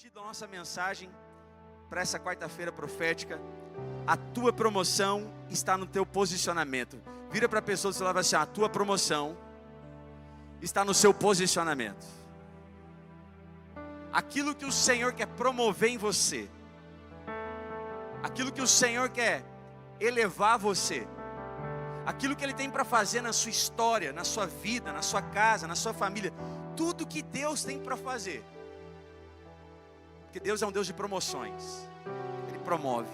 título da nossa mensagem para essa quarta-feira profética: a tua promoção está no teu posicionamento. Vira para a pessoa e fala assim: a tua promoção está no seu posicionamento. Aquilo que o Senhor quer promover em você, aquilo que o Senhor quer elevar você, aquilo que Ele tem para fazer na sua história, na sua vida, na sua casa, na sua família, tudo que Deus tem para fazer. Porque Deus é um Deus de promoções. Ele promove.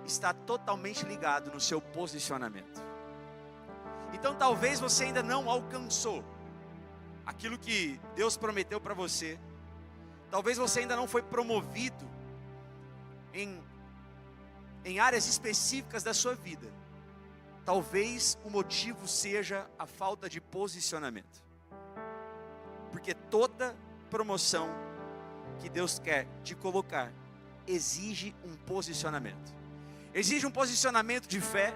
Está totalmente ligado no seu posicionamento. Então talvez você ainda não alcançou aquilo que Deus prometeu para você. Talvez você ainda não foi promovido em áreas específicas da sua vida. Talvez o motivo seja a falta de posicionamento. Porque toda promoção que Deus quer te colocar exige um posicionamento. Exige um posicionamento de fé,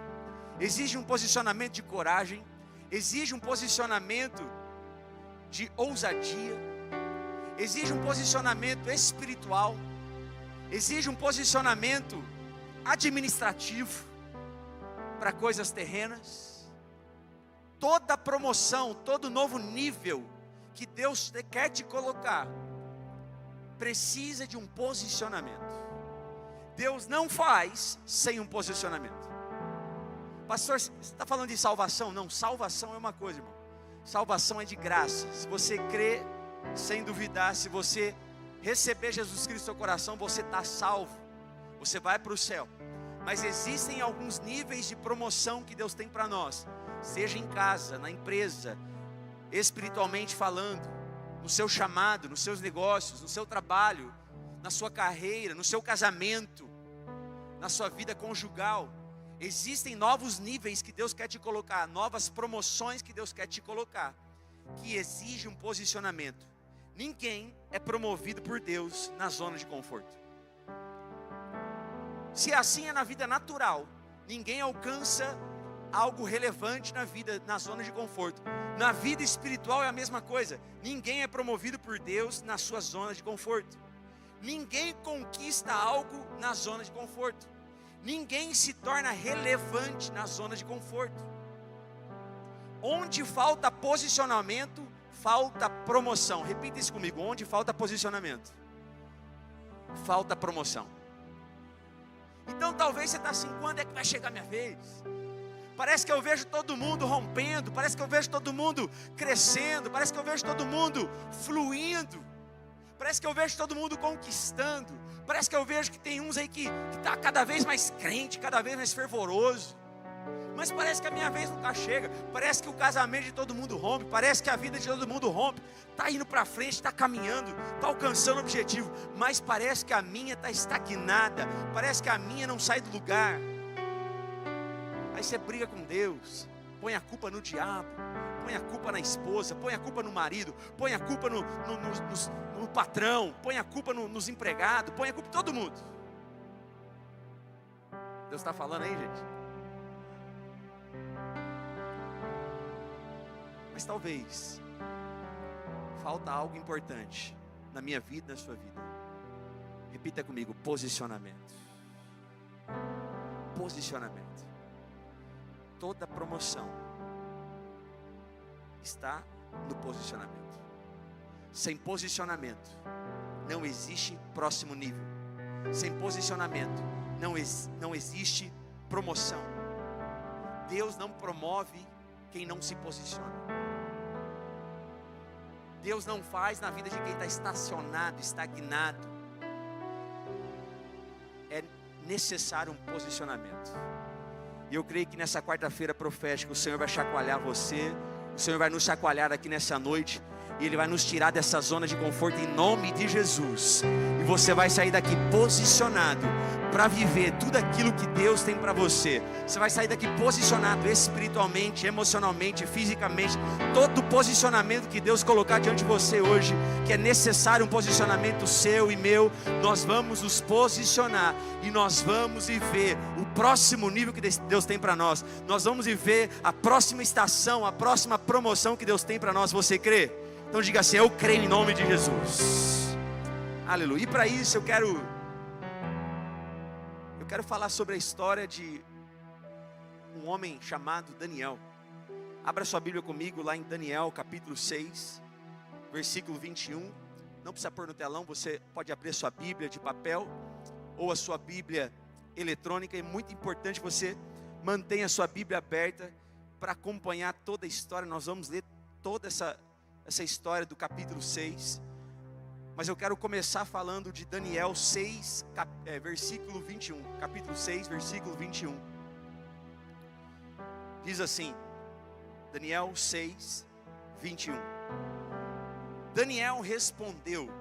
exige um posicionamento de coragem, exige um posicionamento de ousadia, exige um posicionamento espiritual, exige um posicionamento administrativo para coisas terrenas. Toda promoção, todo novo nível que Deus quer te colocar precisa de um posicionamento. Deus não faz sem um posicionamento. Pastor, você está falando de salvação? Não, salvação é uma coisa, irmão. Salvação é de graça. Se você crê sem duvidar, se você receber Jesus Cristo no seu coração, você está salvo. Você vai para o céu. Mas existem alguns níveis de promoção que Deus tem para nós. Seja em casa, na empresa, espiritualmente falando, no seu chamado, nos seus negócios, no seu trabalho, na sua carreira, no seu casamento, na sua vida conjugal. Existem novos níveis que Deus quer te colocar, novas promoções que Deus quer te colocar, que exigem um posicionamento. Ninguém é promovido por Deus na zona de conforto. Se assim é na vida natural, ninguém alcança algo relevante na vida, na zona de conforto. Na vida espiritual é a mesma coisa. Ninguém é promovido por Deus na sua zona de conforto. Ninguém conquista algo na zona de conforto. Ninguém se torna relevante na zona de conforto. Onde falta posicionamento, falta promoção. Repita isso comigo: onde falta posicionamento, falta promoção. Então talvez você está assim: quando é que vai chegar a minha vez? Parece que eu vejo todo mundo rompendo, parece que eu vejo todo mundo crescendo, parece que eu vejo todo mundo fluindo, parece que eu vejo todo mundo conquistando, parece que eu vejo que tem uns aí que está cada vez mais crente, cada vez mais fervoroso, mas parece que a minha vez nunca chega. Parece que o casamento de todo mundo rompe, parece que a vida de todo mundo rompe, está indo para frente, está caminhando, está alcançando o objetivo, mas parece que a minha está estagnada, parece que a minha não sai do lugar. Aí você briga com Deus, põe a culpa no diabo, põe a culpa na esposa, põe a culpa no marido, põe a culpa no patrão, põe a culpa nos empregados, põe a culpa em todo mundo. Deus está falando aí, gente? Mas talvez falta algo importante na minha vida, na sua vida. Repita comigo: posicionamento. Posicionamento. Toda promoção está no posicionamento. Sem posicionamento não existe próximo nível. Sem posicionamento não existe promoção. Deus não promove quem não se posiciona. Deus não faz na vida de quem está estacionado, estagnado. É necessário um posicionamento. E eu creio que nessa quarta-feira profética o Senhor vai chacoalhar você, o Senhor vai nos chacoalhar aqui nessa noite, e Ele vai nos tirar dessa zona de conforto em nome de Jesus. E você vai sair daqui posicionado para viver tudo aquilo que Deus tem para você. Você vai sair daqui posicionado espiritualmente, emocionalmente, fisicamente. Todo posicionamento que Deus colocar diante de você hoje, que é necessário um posicionamento seu e meu, nós vamos nos posicionar e nós vamos viver o próximo nível que Deus tem para nós. Nós vamos viver a próxima estação, a próxima promoção que Deus tem para nós. Você crê? Então diga assim: eu creio em nome de Jesus. Aleluia. E para isso eu quero falar sobre a história de um homem chamado Daniel. Abra sua Bíblia comigo lá em Daniel capítulo 6, versículo 21. Não precisa pôr no telão, você pode abrir a sua Bíblia de papel ou a sua Bíblia eletrônica. É muito importante que você mantenha a sua Bíblia aberta para acompanhar toda a história. Nós vamos ler toda essa história do capítulo 6. Mas eu quero começar falando de Daniel 6, versículo 21. Capítulo 6, versículo 21. Diz assim, Daniel 6, 21. Daniel respondeu: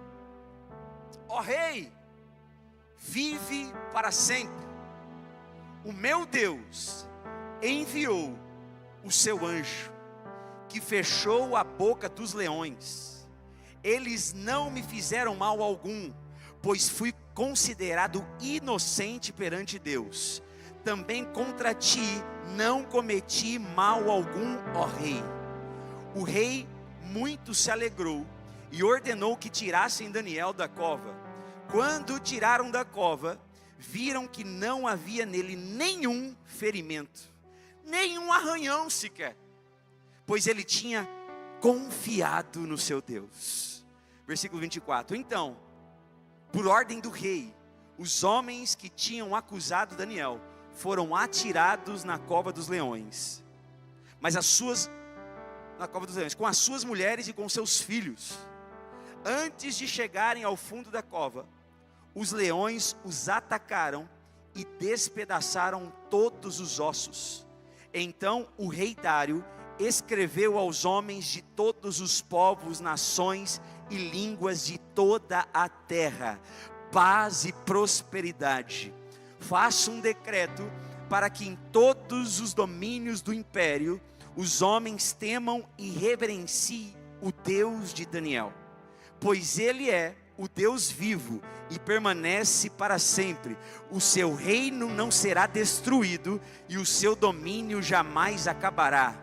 ó rei, vive para sempre. O meu Deus enviou o seu anjo, que fechou a boca dos leões. Eles não me fizeram mal algum, pois fui considerado inocente perante Deus. Também contra ti não cometi mal algum, ó rei. O rei muito se alegrou e ordenou que tirassem Daniel da cova. Quando o tiraram da cova, viram que não havia nele nenhum ferimento, nenhum arranhão sequer, pois ele tinha confiado no seu Deus. Versículo 24. Então, por ordem do rei, os homens que tinham acusado Daniel foram atirados na cova dos leões. Mas com as suas mulheres e com seus filhos. Antes de chegarem ao fundo da cova, os leões os atacaram e despedaçaram todos os ossos. Então o rei Dário escreveu aos homens de todos os povos, nações e línguas de toda a terra: paz e prosperidade. Faça um decreto para que em todos os domínios do império os homens temam e reverenciem o Deus de Daniel, pois ele é o Deus vivo e permanece para sempre. O seu reino não será destruído e o seu domínio jamais acabará.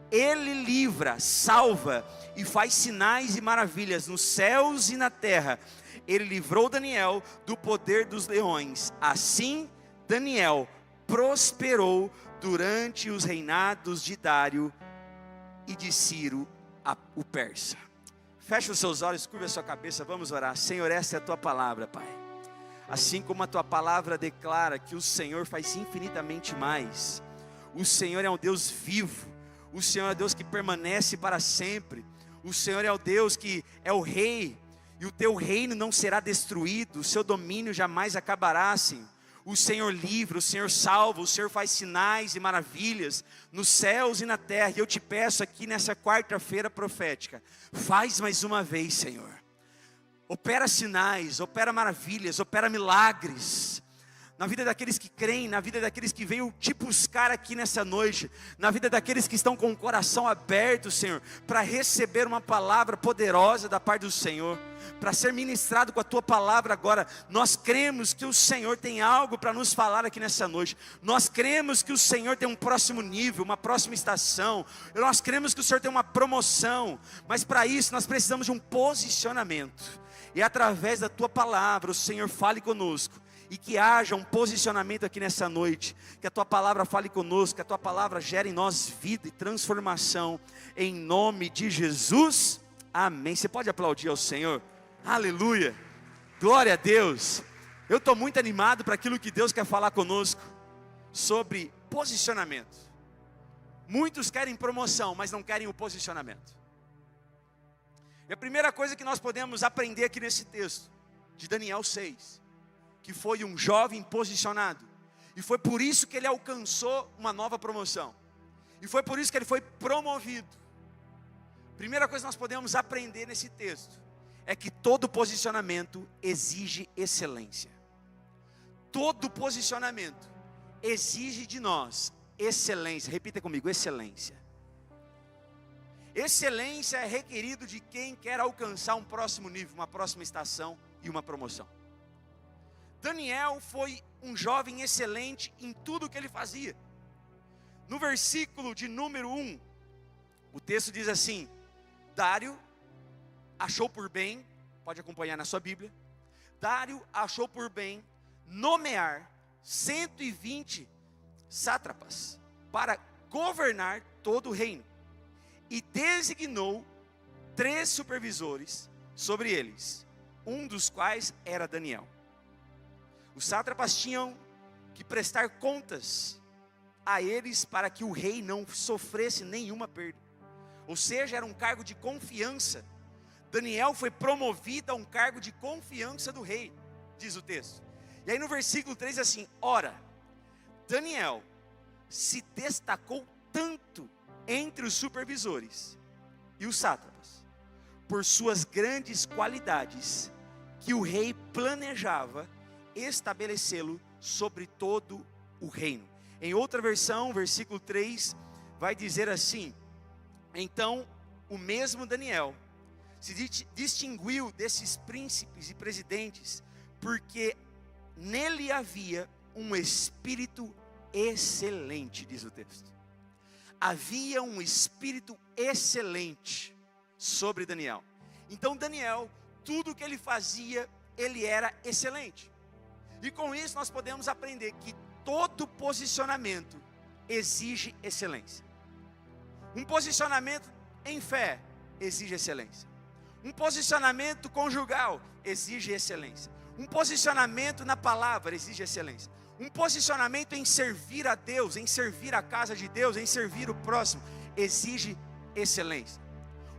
Ele livra, salva e faz sinais e maravilhas nos céus e na terra. Ele livrou Daniel do poder dos leões. Assim, Daniel prosperou durante os reinados de Dário e de Ciro, o persa. Feche os seus olhos, curva a sua cabeça, vamos orar. Senhor, essa é a tua palavra, Pai. Assim como a tua palavra declara que o Senhor faz infinitamente mais. O Senhor é um Deus vivo. O Senhor é o Deus que permanece para sempre. O Senhor é o Deus que é o rei. E o teu reino não será destruído. O seu domínio jamais acabará, Senhor. O Senhor livra, o Senhor salva, o Senhor faz sinais e maravilhas nos céus e na terra. E eu te peço aqui nessa quarta-feira profética, faz mais uma vez, Senhor. Opera sinais, opera maravilhas, opera milagres na vida daqueles que creem, na vida daqueles que veio te buscar aqui nessa noite, na vida daqueles que estão com o coração aberto, Senhor, para receber uma palavra poderosa da parte do Senhor, para ser ministrado com a tua palavra agora. Nós cremos que o Senhor tem algo para nos falar aqui nessa noite. Nós cremos que o Senhor tem um próximo nível, uma próxima estação. Nós cremos que o Senhor tem uma promoção, mas para isso nós precisamos de um posicionamento. E através da tua palavra, o Senhor fale conosco. E que haja um posicionamento aqui nessa noite. Que a tua palavra fale conosco. Que a tua palavra gere em nós vida e transformação. Em nome de Jesus. Amém. Você pode aplaudir ao Senhor? Aleluia. Glória a Deus. Eu estou muito animado para aquilo que Deus quer falar conosco. Sobre posicionamento. Muitos querem promoção, mas não querem o posicionamento. E a primeira coisa que nós podemos aprender aqui nesse texto. De Daniel 6. Que foi um jovem posicionado, e foi por isso que ele alcançou uma nova promoção, e foi por isso que ele foi promovido. Primeira coisa que nós podemos aprender nesse texto, é que todo posicionamento exige excelência. Todo posicionamento exige de nós excelência. Repita comigo, excelência. Excelência é requerido de quem quer alcançar um próximo nível, uma próxima estação e uma promoção. Daniel foi um jovem excelente em tudo que ele fazia. No versículo de número 1, o texto diz assim: Dário achou por bem, pode acompanhar na sua Bíblia, Dário achou por bem nomear 120 sátrapas para governar todo o reino, e designou 3 supervisores sobre eles, um dos quais era Daniel. Os sátrapas tinham que prestar contas a eles para que o rei não sofresse nenhuma perda. Ou seja, era um cargo de confiança. Daniel foi promovido a um cargo de confiança do rei, diz o texto. E aí no versículo 3 assim: ora, Daniel se destacou tanto entre os supervisores e os sátrapas, por suas grandes qualidades, que o rei planejava estabelecê-lo sobre todo o reino. Em outra versão, versículo 3, vai dizer assim: então o mesmo Daniel se distinguiu desses príncipes e presidentes, porque nele havia um espírito excelente, diz o texto. Havia um espírito excelente sobre Daniel. Então Daniel, tudo que ele fazia, ele era excelente. E com isso nós podemos aprender que todo posicionamento exige excelência. Um posicionamento em fé exige excelência. Um posicionamento conjugal exige excelência. Um posicionamento na palavra exige excelência. Um posicionamento em servir a Deus, em servir a casa de Deus, em servir o próximo, exige excelência.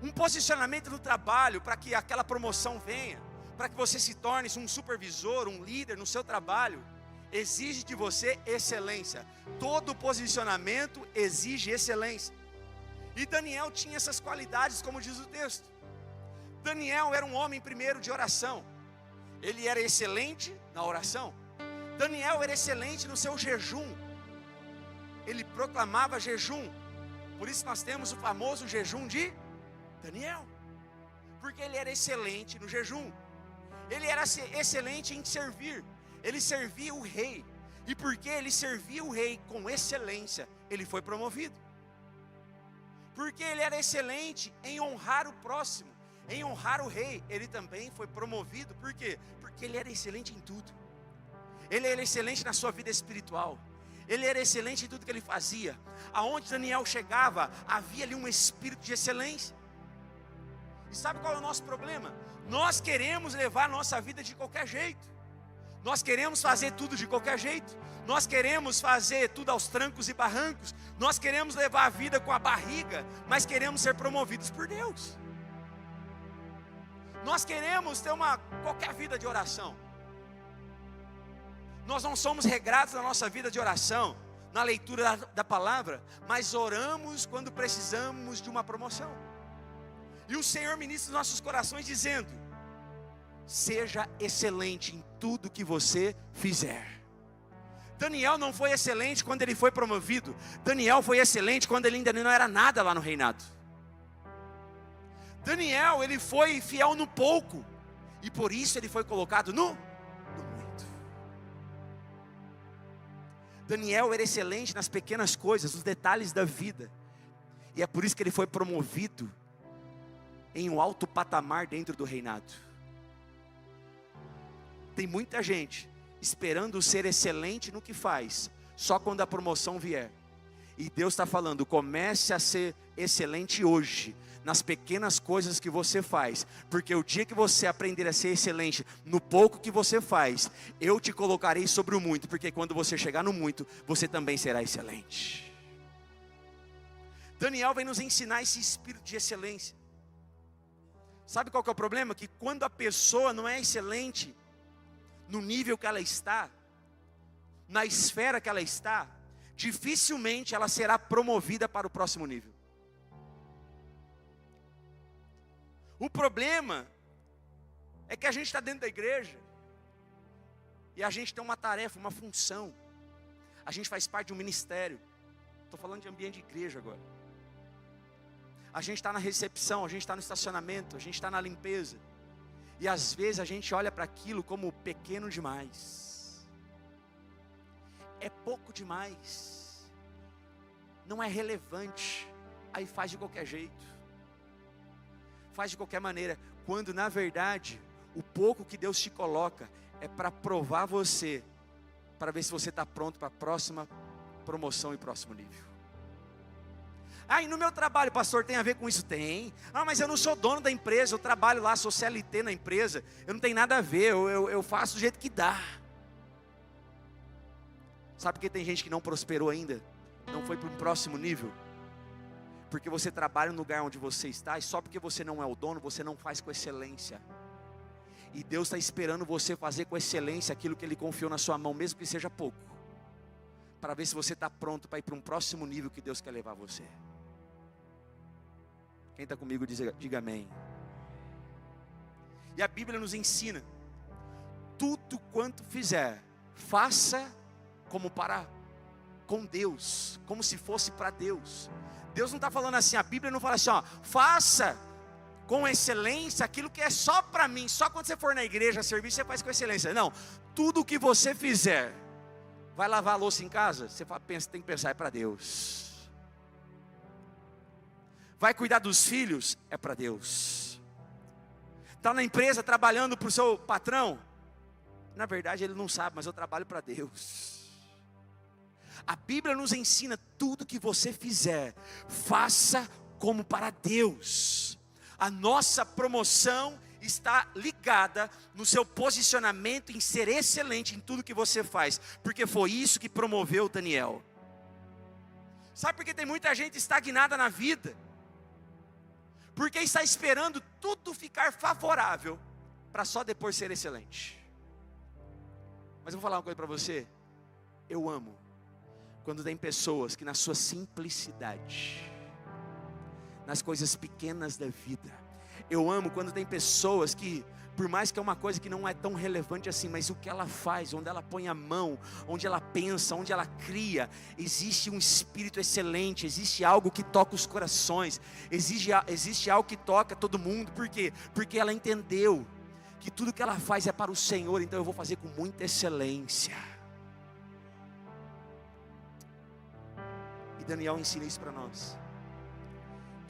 Um posicionamento no trabalho para que aquela promoção venha, para que você se torne um supervisor, um líder no seu trabalho, exige de você excelência. Todo posicionamento exige excelência. E Daniel tinha essas qualidades, como diz o texto. Daniel era um homem primeiro de oração. Ele era excelente na oração. Daniel era excelente no seu jejum. Ele proclamava jejum. Por isso nós temos o famoso jejum de Daniel, porque ele era excelente no jejum. Ele era excelente em servir. Ele servia o rei. E porque ele servia o rei com excelência, ele foi promovido. Porque ele era excelente em honrar o próximo, em honrar o rei, ele também foi promovido. Por quê? Porque ele era excelente em tudo. Ele era excelente na sua vida espiritual. Ele era excelente em tudo que ele fazia. Aonde Daniel chegava, havia ali um espírito de excelência. E sabe qual é o nosso problema? Nós queremos levar a nossa vida de qualquer jeito. Nós queremos fazer tudo de qualquer jeito. Nós queremos fazer tudo aos trancos e barrancos. Nós queremos levar a vida com a barriga, mas queremos ser promovidos por Deus. Nós queremos ter qualquer vida de oração. Nós não somos regrados na nossa vida de oração, na leitura da palavra, mas oramos quando precisamos de uma promoção. E o Senhor ministra os nossos corações dizendo: seja excelente em tudo que você fizer. Daniel não foi excelente quando ele foi promovido. Daniel foi excelente quando ele ainda não era nada lá no reinado. Daniel, ele foi fiel no pouco, e por isso ele foi colocado no muito. Daniel era excelente nas pequenas coisas, nos detalhes da vida, e é por isso que ele foi promovido em um alto patamar dentro do reinado. Tem muita gente esperando ser excelente no que faz, só quando a promoção vier. E Deus está falando: comece a ser excelente hoje, nas pequenas coisas que você faz, porque o dia que você aprender a ser excelente no pouco que você faz, eu te colocarei sobre o muito, porque quando você chegar no muito, você também será excelente. Daniel vem nos ensinar esse espírito de excelência. Sabe qual que é o problema? Que quando a pessoa não é excelente no nível que ela está, na esfera que ela está, dificilmente ela será promovida para o próximo nível. O problema é que a gente está dentro da igreja e a gente tem uma tarefa, uma função. A gente faz parte de um ministério. Estou falando de ambiente de igreja agora. A gente está na recepção, a gente está no estacionamento, a gente está na limpeza. E às vezes a gente olha para aquilo como pequeno demais. É pouco demais. Não é relevante. Aí faz de qualquer jeito. Faz de qualquer maneira. Quando na verdade O pouco que Deus te coloca é para provar você, para ver se você está pronto para a próxima promoção e próximo nível. Ah, e no meu trabalho, pastor, tem a ver com isso? Tem. Ah, mas eu não sou dono da empresa, eu trabalho lá, sou CLT na empresa, eu não tenho nada a ver, eu faço do jeito que dá. Sabe por que tem gente que não prosperou ainda? Não foi para um próximo nível? Porque você trabalha no lugar onde você está, e só porque você não é o dono, você não faz com excelência. E Deus está esperando você fazer com excelência aquilo que Ele confiou na sua mão, mesmo que seja pouco, para ver se você está pronto para ir para um próximo nível que Deus quer levar você. Quem está comigo, diga amém. E a Bíblia nos ensina: tudo quanto fizer, faça como com Deus, como se fosse para Deus. Deus não está falando assim, a Bíblia não fala assim, ó, faça com excelência aquilo que é só para mim, só quando você for na igreja servir, você faz com excelência. Não, tudo que você fizer, vai lavar a louça em casa, você tem que pensar, é para Deus. Vai cuidar dos filhos, é para Deus. Está na empresa trabalhando para o seu patrão, na verdade ele não sabe, mas eu trabalho para Deus. A Bíblia nos ensina: tudo que você fizer, faça como para Deus. A nossa promoção está ligada no seu posicionamento em ser excelente em tudo que você faz, porque foi isso que promoveu Daniel. Sabe por que tem muita gente estagnada na vida? Porque está esperando tudo ficar favorável, para só depois ser excelente. Mas eu vou falar uma coisa para você, eu amo quando tem pessoas que na sua simplicidade, nas coisas pequenas da vida, eu amo quando tem pessoas que, por mais que é uma coisa que não é tão relevante assim, mas o que ela faz, onde ela põe a mão, onde ela pensa, onde ela cria, existe um espírito excelente, existe algo que toca os corações, existe algo que toca todo mundo. Por quê? Porque ela entendeu que tudo que ela faz é para o Senhor, então eu vou fazer com muita excelência. E Daniel ensina isso para nós.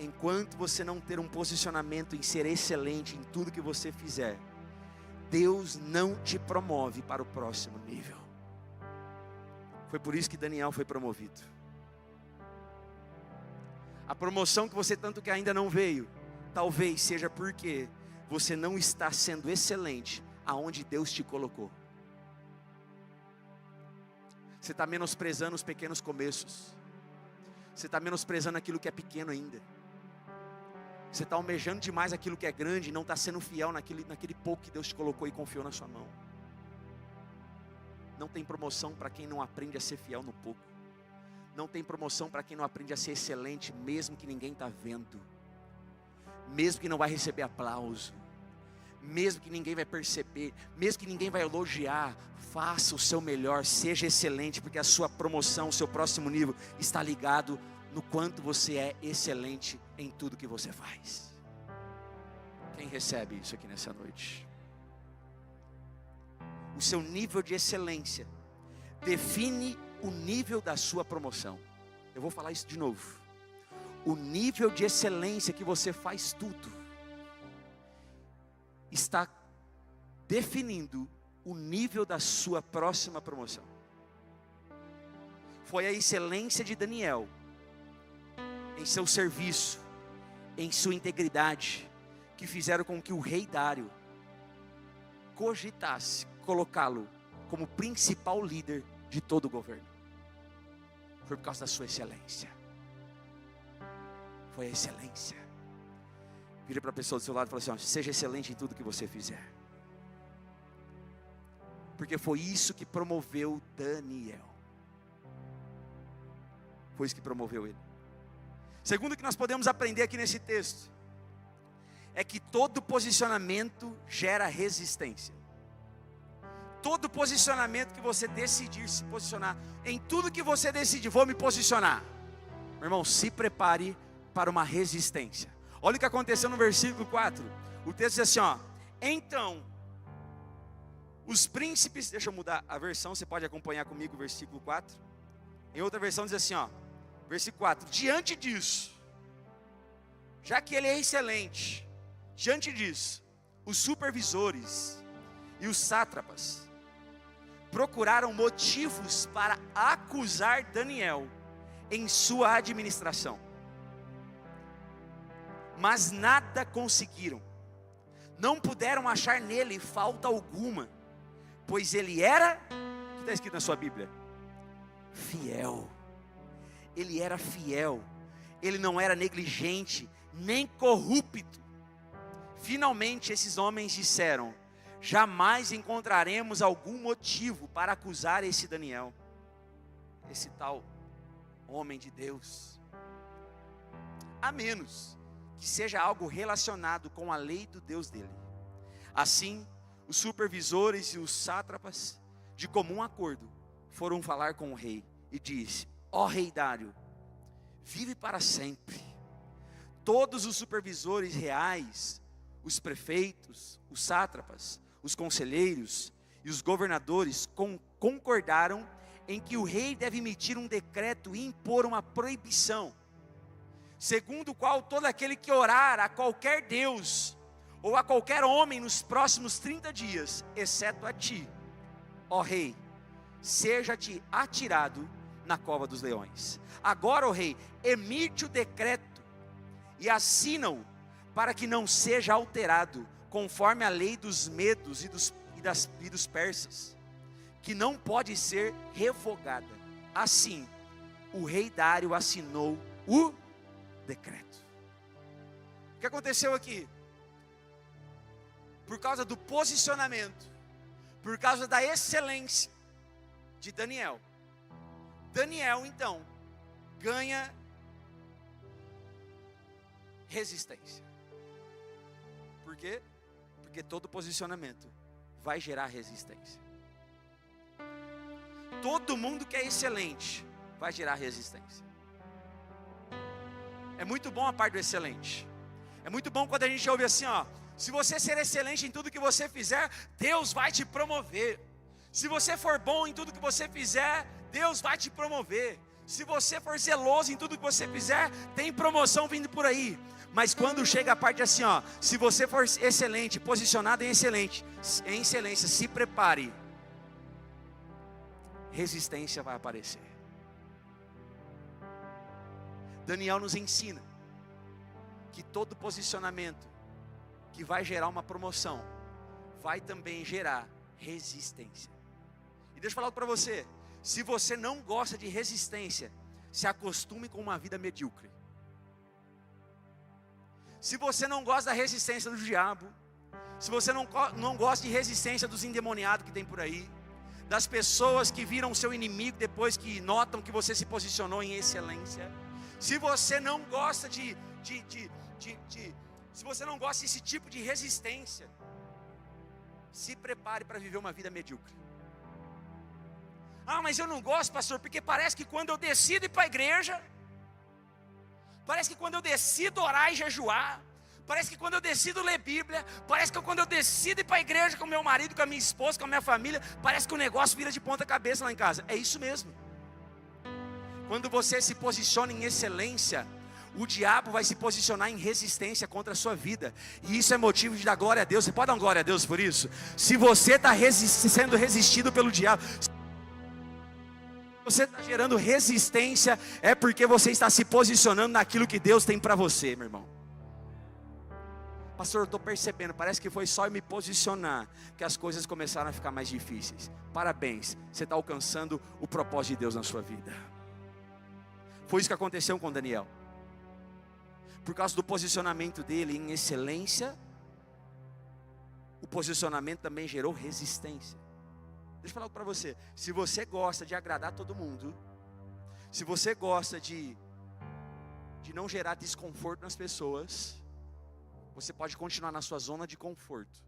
Enquanto você não ter um posicionamento em ser excelente em tudo que você fizer, Deus não te promove para o próximo nível. Foi por isso que Daniel foi promovido. A promoção que você tanto que ainda não veio, talvez seja porque você não está sendo excelente aonde Deus te colocou. Você está menosprezando os pequenos começos. Você está menosprezando aquilo que é pequeno ainda. Você está almejando demais aquilo que é grande e não está sendo fiel naquele pouco que Deus te colocou e confiou na sua mão. Não tem promoção para quem não aprende a ser fiel no pouco. Não tem promoção para quem não aprende a ser excelente, mesmo que ninguém está vendo. Mesmo que não vai receber aplauso. Mesmo que ninguém vai perceber. Mesmo que ninguém vai elogiar. Faça o seu melhor, seja excelente, porque a sua promoção, o seu próximo nível está ligado no quanto você é excelente em tudo que você faz. Quem recebe isso aqui nessa noite? O seu nível de excelência define o nível da sua promoção. Eu vou falar isso de novo. O nível de excelência que você faz tudo está definindo o nível da sua próxima promoção. Foi a excelência de Daniel em seu serviço, em sua integridade, que fizeram com que o rei Dário cogitasse colocá-lo como principal líder de todo o governo. Foi por causa da sua excelência. Foi a excelência. Vira para a pessoa do seu lado e fala assim, ó, seja excelente em tudo que você fizer. Porque foi isso que promoveu Daniel. Foi isso que promoveu ele. Segundo que nós podemos aprender aqui nesse texto, é que todo posicionamento gera resistência. Todo posicionamento que você decidir se posicionar, em tudo que você decidir, vou me posicionar. Meu irmão, se prepare para uma resistência. Olha o que aconteceu no versículo 4. O texto diz assim, ó. Então, os príncipes, deixa eu mudar a versão, você pode acompanhar comigo o versículo 4. Em outra versão diz assim, ó. Versículo 4, diante disso, já que ele é excelente, diante disso, os supervisores e os sátrapas procuraram motivos para acusar Daniel em sua administração, mas nada conseguiram. Não puderam achar nele falta alguma, pois ele era, o que está escrito na sua Bíblia? Fiel. Ele era fiel, ele não era negligente, nem corrupto. Finalmente esses homens disseram: jamais encontraremos algum motivo para acusar esse Daniel, esse tal homem de Deus, a menos que seja algo relacionado com a lei do Deus dele. Assim, os supervisores e os sátrapas, de comum acordo, foram falar com o rei e disse: ó rei Dário, vive para sempre. Todos os supervisores reais, os prefeitos, os sátrapas, os conselheiros e os governadores concordaram em que o rei deve emitir um decreto e impor uma proibição, segundo o qual todo aquele que orar a qualquer Deus ou a qualquer homem nos próximos 30 dias, exceto a ti, ó rei, seja-te atirado na cova dos leões. Agora, ó rei, emite o decreto e assina-o para que não seja alterado, conforme a lei dos medos e dos persas, que não pode ser revogada. Assim, o rei Dário assinou o decreto. O que aconteceu aqui? Por causa do posicionamento, por causa da excelência de Daniel, então ganha resistência. Por quê? Porque todo posicionamento vai gerar resistência. Todo mundo que é excelente vai gerar resistência. É muito bom a parte do excelente. É muito bom quando a gente ouve assim, ó: se você ser excelente em tudo que você fizer, Deus vai te promover. Se você for bom em tudo que você fizer, Deus vai te promover. Se você for zeloso em tudo que você fizer, tem promoção vindo por aí. Mas quando chega a parte assim, ó: se você for excelente, posicionado em excelência, se prepare. Resistência vai aparecer. Daniel nos ensina que todo posicionamento que vai gerar uma promoção vai também gerar resistência. E deixa eu falar para você: se você não gosta de resistência, se acostume com uma vida medíocre. Se você não gosta da resistência do diabo, se você não gosta de resistência dos endemoniados que tem por aí, das pessoas que viram seu inimigo depois que notam que você se posicionou em excelência, se você não gosta se você não gosta desse tipo de resistência, se prepare para viver uma vida medíocre. Ah, mas eu não gosto, pastor, porque parece que quando eu decido ir para a igreja, parece que quando eu decido orar e jejuar, parece que quando eu decido ler Bíblia, parece que quando eu decido ir para a igreja com meu marido, com a minha esposa, com a minha família, parece que o negócio vira de ponta cabeça lá em casa. É isso mesmo. Quando você se posiciona em excelência, o diabo vai se posicionar em resistência contra a sua vida. E isso é motivo de dar glória a Deus. Você pode dar uma glória a Deus por isso? Se você está sendo resistido pelo diabo, se você está gerando resistência, é porque você está se posicionando naquilo que Deus tem para você, meu irmão. Pastor, eu estou percebendo, parece que foi só eu me posicionar que as coisas começaram a ficar mais difíceis. Parabéns, você está alcançando o propósito de Deus na sua vida. Foi isso que aconteceu com Daniel. Por causa do posicionamento dele em excelência, o posicionamento também gerou resistência. Deixa eu falar algo para você: se você gosta de agradar todo mundo, se você gosta de não gerar desconforto nas pessoas, você pode continuar na sua zona de conforto,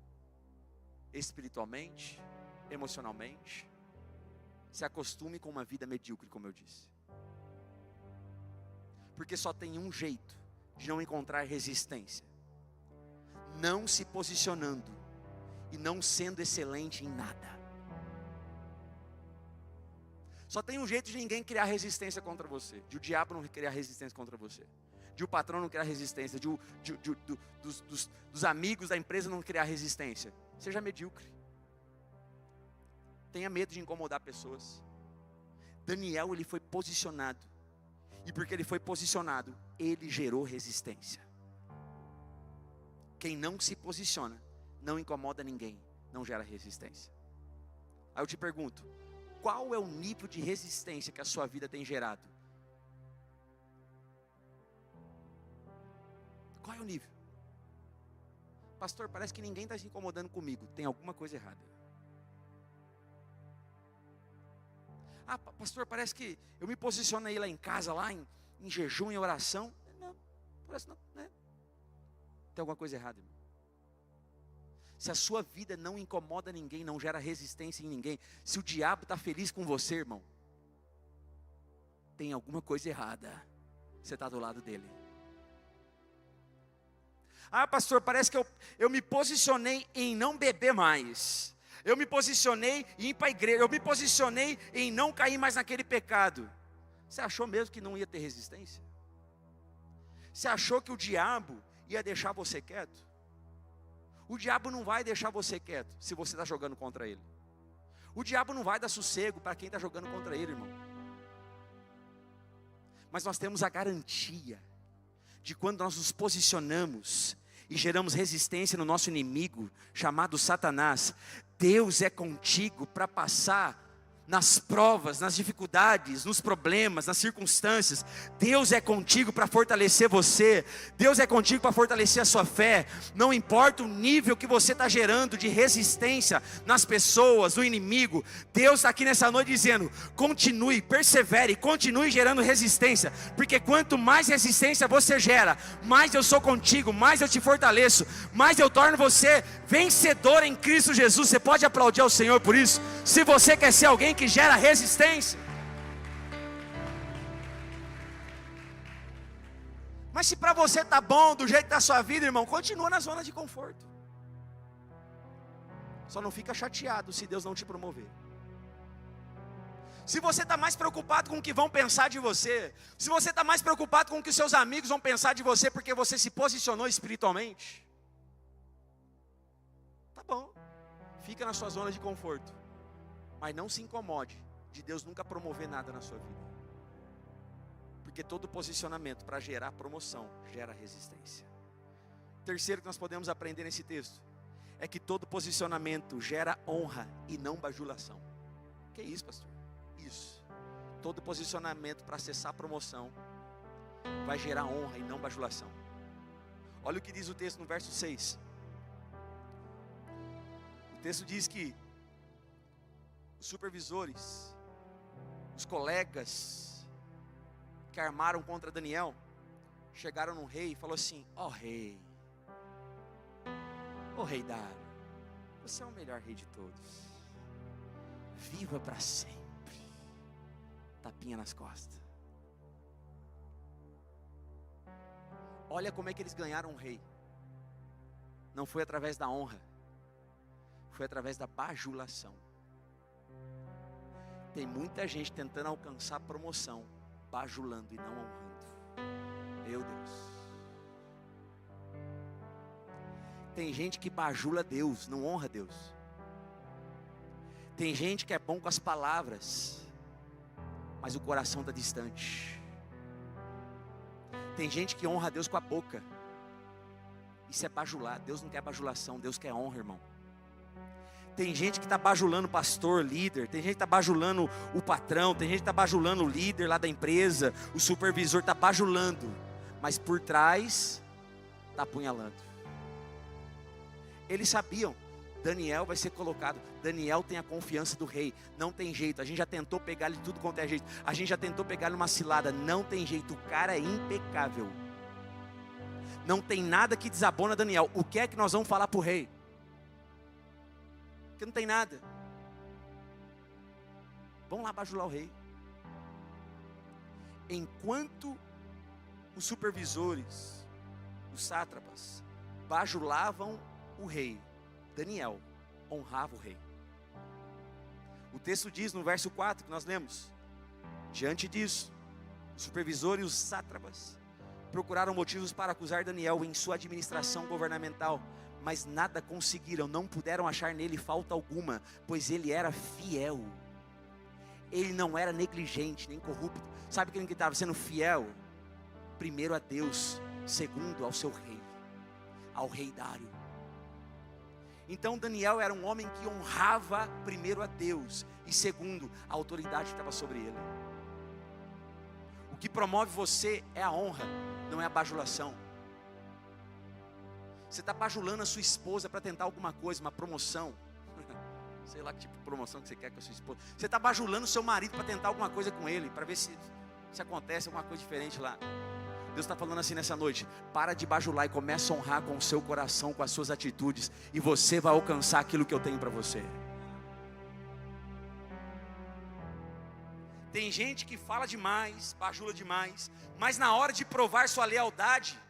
espiritualmente, emocionalmente. Se acostume com uma vida medíocre, como eu disse. Porque só tem um jeito de não encontrar resistência: não se posicionando e não sendo excelente em nada. Só tem um jeito de ninguém criar resistência contra você, de o diabo não criar resistência contra você, de o patrão não criar resistência, dos amigos da empresa não criar resistência. Seja medíocre. Tenha medo de incomodar pessoas. Daniel, ele foi posicionado. E porque ele foi posicionado, ele gerou resistência. Quem não se posiciona, não incomoda ninguém, não gera resistência. Aí eu te pergunto, qual é o nível de resistência que a sua vida tem gerado? Qual é o nível? Pastor, parece que ninguém está se incomodando comigo. Tem alguma coisa errada. Ah, pastor, parece que eu me posicionei lá em casa, lá em jejum, em oração. Não, parece não, né? Tem alguma coisa errada, irmão. Se a sua vida não incomoda ninguém, não gera resistência em ninguém, se o diabo está feliz com você, irmão, tem alguma coisa errada. Você está do lado dele. Ah, pastor, parece que eu me posicionei em não beber mais. Eu me posicionei em ir para a igreja. Eu me posicionei em não cair mais naquele pecado. Você achou mesmo que não ia ter resistência? Você achou que o diabo ia deixar você quieto? O diabo não vai deixar você quieto se você está jogando contra ele. O diabo não vai dar sossego para quem está jogando contra ele, irmão. Mas nós temos a garantia de quando nós nos posicionamos e geramos resistência no nosso inimigo, chamado Satanás, Deus é contigo para passar nas provas, nas dificuldades, nos problemas, nas circunstâncias. Deus é contigo para fortalecer você. Deus é contigo para fortalecer a sua fé. Não importa o nível que você está gerando de resistência nas pessoas, no inimigo. Deus está aqui nessa noite dizendo, continue, persevere, continue gerando resistência. Porque quanto mais resistência você gera, mais eu sou contigo, mais eu te fortaleço, mais eu torno você vencedor em Cristo Jesus. Você pode aplaudir ao Senhor por isso? Se você quer ser alguém que gera resistência. Mas se para você tá bom do jeito da sua vida, irmão, continua na zona de conforto. Só não fica chateado se Deus não te promover. Se você está mais preocupado com o que vão pensar de você, se você está mais preocupado com o que os seus amigos vão pensar de você porque você se posicionou espiritualmente, tá bom, fica na sua zona de conforto. Mas não se incomode de Deus nunca promover nada na sua vida. Porque todo posicionamento para gerar promoção gera resistência. Terceiro que nós podemos aprender nesse texto é que todo posicionamento gera honra e não bajulação. Que isso, pastor? Isso. Todo posicionamento para acessar a promoção vai gerar honra e não bajulação. Olha o que diz o texto no verso 6. O texto diz que os supervisores, os colegas que armaram contra Daniel, chegaram no rei e falaram assim, ó rei Dário, você é o melhor rei de todos, viva para sempre, tapinha nas costas. Olha como é que eles ganharam um rei, não foi através da honra, foi através da bajulação. Tem muita gente tentando alcançar a promoção, bajulando e não honrando. Meu Deus. Tem gente que bajula Deus, não honra Deus. Tem gente que é bom com as palavras, mas o coração está distante. Tem gente que honra Deus com a boca. Isso é bajular. Deus não quer bajulação, Deus quer honra, irmão. Tem gente que está bajulando o pastor, líder. Tem gente que está bajulando o patrão. Tem gente que está bajulando o líder lá da empresa. O supervisor está bajulando. Mas por trás está apunhalando. Eles sabiam, Daniel vai ser colocado. Daniel tem a confiança do rei. Não tem jeito, a gente já tentou pegar ele de tudo quanto é jeito. A gente já tentou pegar ele numa cilada. Não tem jeito, o cara é impecável. Não tem nada que desabona Daniel. O que é que nós vamos falar para o rei? Porque não tem nada. Vamos lá bajular o rei. Enquanto os supervisores, os sátrapas, bajulavam o rei, Daniel honrava o rei. O texto diz no verso 4 que nós lemos: diante disso, os supervisores e os sátrapas procuraram motivos para acusar Daniel em sua administração governamental, mas nada conseguiram, não puderam achar nele falta alguma, pois ele era fiel. Ele não era negligente, nem corrupto. Sabe quem que estava sendo fiel? Primeiro a Deus, segundo ao seu rei, ao rei Dário. Então Daniel era um homem que honrava primeiro a Deus e segundo a autoridade que estava sobre ele. O que promove você é a honra, não é a bajulação. Você está bajulando a sua esposa para tentar alguma coisa, uma promoção. Sei lá que tipo de promoção que você quer com a sua esposa. Você está bajulando o seu marido para tentar alguma coisa com ele, para ver se acontece alguma coisa diferente lá. Deus está falando assim nessa noite: para de bajular e começa a honrar com o seu coração, com as suas atitudes, e você vai alcançar aquilo que eu tenho para você. Tem gente que fala demais, bajula demais, mas na hora de provar sua lealdade,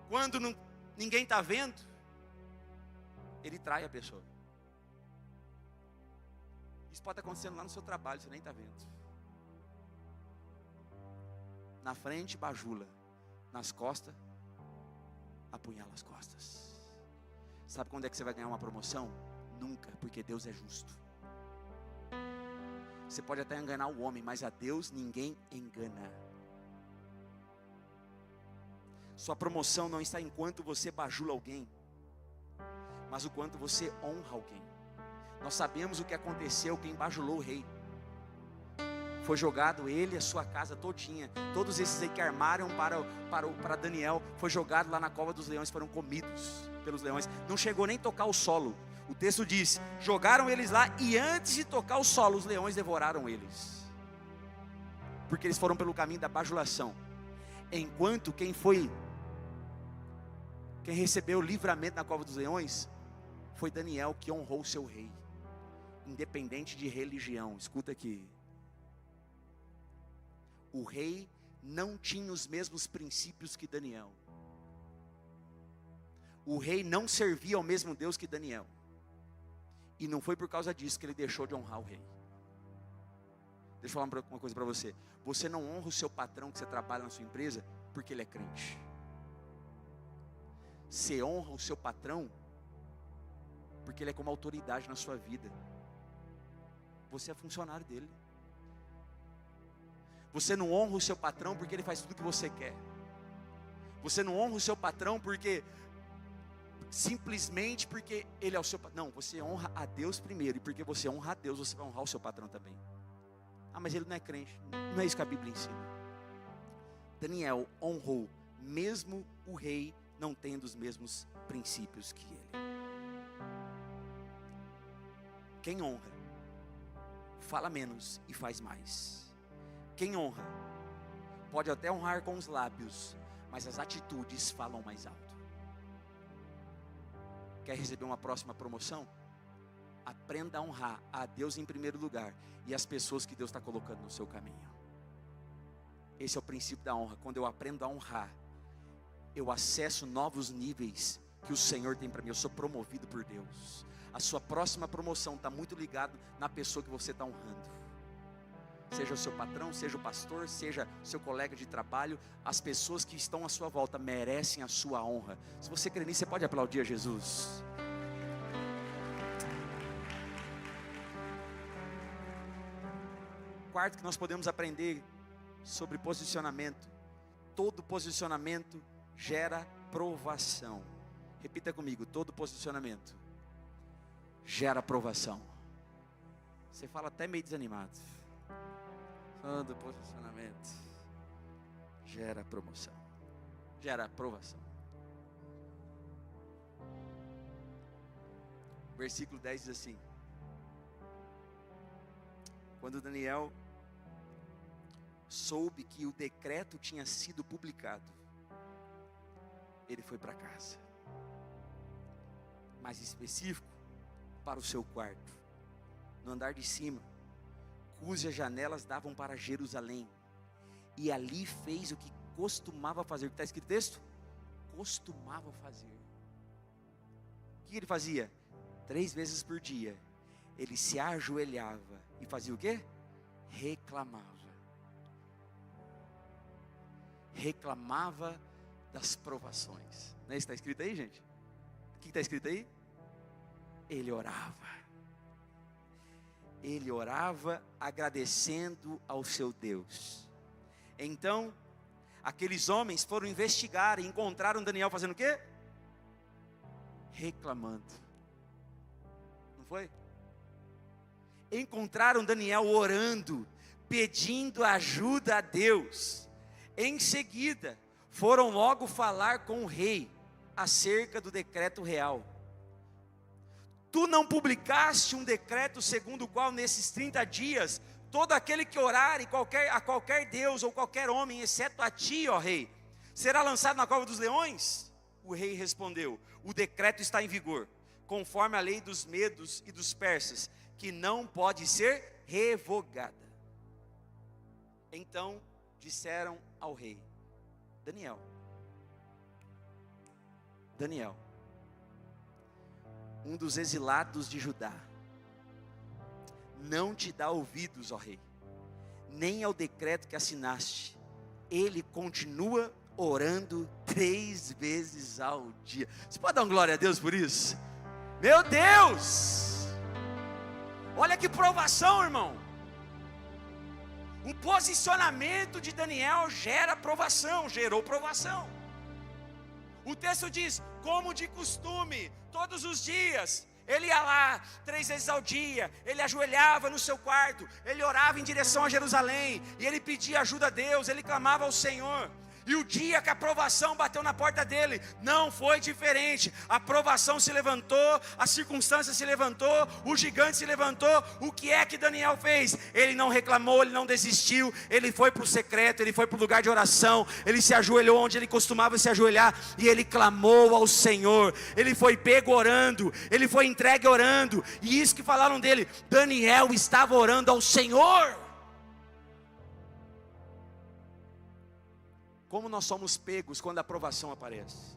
quando ninguém está vendo, ele trai a pessoa. Isso pode estar acontecendo lá no seu trabalho, você nem está vendo. Na frente bajula, nas costas apunhala as costas. Sabe quando é que você vai ganhar uma promoção? Nunca, porque Deus é justo. Você pode até enganar o homem, mas a Deus ninguém engana. Sua promoção não está enquanto você bajula alguém, mas o quanto você honra alguém. Nós sabemos o que aconteceu, quem bajulou o rei. Foi jogado ele e a sua casa todinha. Todos esses aí que armaram para Daniel, foi jogado lá na cova dos leões, foram comidos pelos leões. Não chegou nem a tocar o solo. O texto diz, jogaram eles lá e antes de tocar o solo, os leões devoraram eles. Porque eles foram pelo caminho da bajulação. Enquanto quem recebeu o livramento na cova dos leões, foi Daniel, que honrou o seu rei. Independente de religião. Escuta aqui. O rei não tinha os mesmos princípios que Daniel. O rei não servia ao mesmo Deus que Daniel. E não foi por causa disso que ele deixou de honrar o rei. Deixa eu falar uma coisa para você. Você não honra o seu patrão que você trabalha na sua empresa porque ele é crente. Você honra o seu patrão porque ele é como autoridade na sua vida. Você é funcionário dele. Você não honra o seu patrão porque ele faz tudo o que você quer. Você não honra o seu patrão simplesmente porque ele é o seu patrão. Não, você honra a Deus primeiro. E porque você honra a Deus, você vai honrar o seu patrão também. Ah, mas ele não é crente. Não é isso que a Bíblia ensina. Daniel honrou, mesmo o rei não tendo os mesmos princípios que ele. Quem honra, fala menos e faz mais. Quem honra, pode até honrar com os lábios, mas as atitudes falam mais alto. Quer receber uma próxima promoção? Aprenda a honrar a Deus em primeiro lugar e as pessoas que Deus está colocando no seu caminho. Esse é o princípio da honra. Quando eu aprendo a honrar, eu acesso novos níveis que o Senhor tem para mim. Eu sou promovido por Deus. A sua próxima promoção está muito ligado na pessoa que você está honrando. Seja o seu patrão, seja o pastor, seja o seu colega de trabalho, as pessoas que estão à sua volta merecem a sua honra. Se você crê nisso, você pode aplaudir a Jesus. Quarto que nós podemos aprender sobre posicionamento. Todo posicionamento gera provação. Repita comigo, todo posicionamento gera provação. Você fala até meio desanimado. Todo posicionamento gera promoção, gera aprovação. Versículo 10 diz assim: quando Daniel soube que o decreto tinha sido publicado, ele foi para casa, mais específico, para o seu quarto, no andar de cima, cujas janelas davam para Jerusalém, e ali fez o que costumava fazer. O que está escrito no texto? Costumava fazer. O que ele fazia? 3 vezes por dia, ele se ajoelhava e fazia o quê? Reclamava. reclamava das provações. Não é isso que está escrito aí, gente? O que está escrito aí? Ele orava. Ele orava agradecendo ao seu Deus. Então, aqueles homens foram investigar e encontraram Daniel fazendo o quê? Reclamando. Não foi? Encontraram Daniel orando, pedindo ajuda a Deus. Em seguida, foram logo falar com o rei acerca do decreto real. Tu não publicaste um decreto segundo o qual nesses 30 dias, todo aquele que orar a qualquer Deus ou qualquer homem, exceto a ti, ó rei, será lançado na cova dos leões? O rei respondeu: o decreto está em vigor, conforme a lei dos medos e dos persas, que não pode ser revogada. Então disseram ao rei: Daniel, um dos exilados de Judá, não te dá ouvidos, ó rei, nem ao decreto que assinaste. Ele continua orando 3 vezes ao dia. Você pode dar uma glória a Deus por isso? Meu Deus! Olha que provação, irmão. O posicionamento de Daniel gerou provação. O texto diz: como de costume, todos os dias, ele ia lá 3 vezes ao dia, ele ajoelhava no seu quarto, ele orava em direção a Jerusalém, e ele pedia ajuda a Deus, ele clamava ao Senhor. E o dia que a provação bateu na porta dele, não foi diferente. A provação se levantou, a circunstância se levantou, o gigante se levantou. O que é que Daniel fez? Ele não reclamou, ele não desistiu, ele foi para o secreto, ele foi para o lugar de oração, ele se ajoelhou onde ele costumava se ajoelhar, e ele clamou ao Senhor. Ele foi pego orando, ele foi entregue orando, e isso que falaram dele: Daniel estava orando ao Senhor. Como nós somos pegos quando a provação aparece.